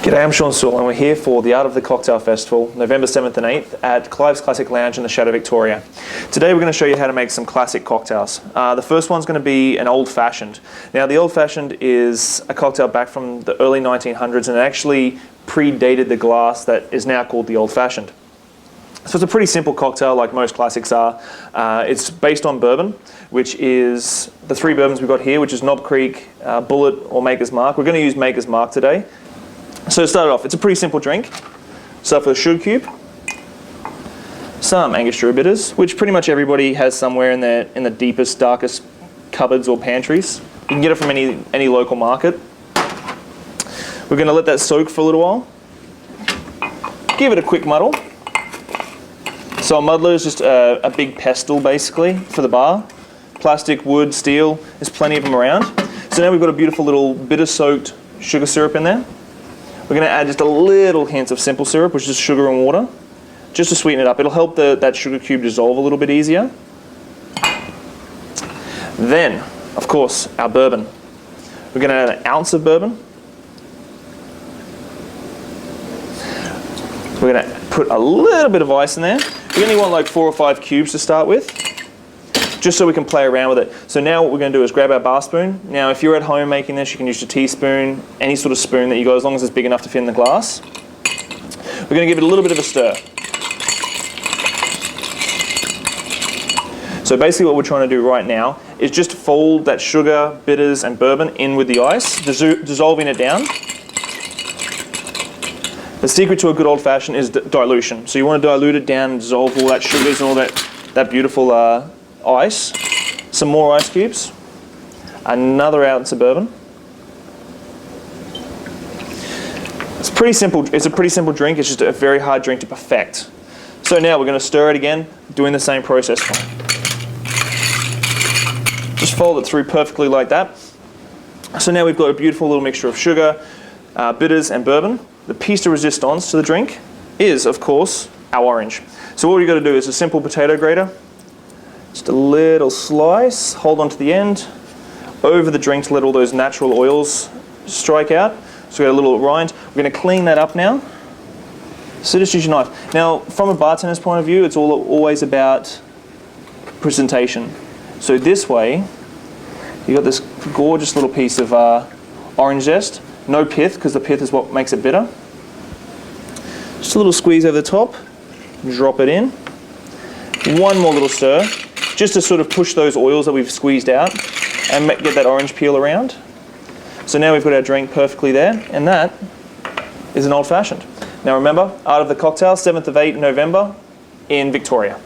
G'day, I'm Shawn Soole and we're here for the Art of the Cocktail Festival, November 7th and 8th at Clive's Classic Lounge in the Shadow Victoria. Today we're going to show you how to make some classic cocktails. The first one's going to be an old-fashioned. Now the old-fashioned is a cocktail back from the early 1900s and it actually predated the glass that is now called the old-fashioned. So it's a pretty simple cocktail like most classics are. It's based on bourbon, which is the three bourbons we've got here, which is Knob Creek, Bullet or Maker's Mark. We're going to use Maker's Mark today. So to start off, it's a pretty simple drink. Start with a sugar cube, some Angostura bitters, which pretty much everybody has somewhere in the deepest, darkest cupboards or pantries. You can get it from any local market. We're going to let that soak for a little while. Give it a quick muddle. So a muddler is just a big pestle basically for the bar. Plastic, wood, steel, there's plenty of them around. So now we've got a beautiful little bitter-soaked sugar syrup in there. We're going to add just a little hint of simple syrup, which is sugar and water, just to sweeten it up. It'll help that sugar cube dissolve a little bit easier. Then, of course, our bourbon. We're going to add an ounce of bourbon. We're going to put a little bit of ice in there. We only want like 4 or 5 cubes to start with, just so we can play around with it. So now what we're going to do is grab our bar spoon. Now if you're at home making this, you can use a teaspoon, any sort of spoon that you got, as long as it's big enough to fit in the glass. We're going to give it a little bit of a stir. So basically what we're trying to do right now is just fold that sugar, bitters and bourbon in with the ice, dissolving it down. The secret to a good old-fashioned is dilution. So you want to dilute it down and dissolve all that sugars and all that beautiful ice. Some more ice cubes. Another ounce of bourbon. It's pretty simple. It's a pretty simple drink. It's just a very hard drink to perfect. So now we're going to stir it again, doing the same process. Just fold it through perfectly like that. So now we've got a beautiful little mixture of sugar, bitters and bourbon. The piece de resistance to the drink is, of course, our orange. So what we've got to do is a simple potato grater. Just a little slice, hold on to the end, over the drink to let all those natural oils strike out. So we've got a little rind. We're going to clean that up now. So just use your knife. Now, from a bartender's point of view, it's always about presentation. So this way, you've got this gorgeous little piece of orange zest. No pith, because the pith is what makes it bitter. Just a little squeeze over the top, drop it in. One more little stir, just to sort of push those oils that we've squeezed out and get that orange peel around. So now we've got our drink perfectly there, and that is an old-fashioned. Now remember, Art of the Cocktail, 7th of 8 November in Victoria.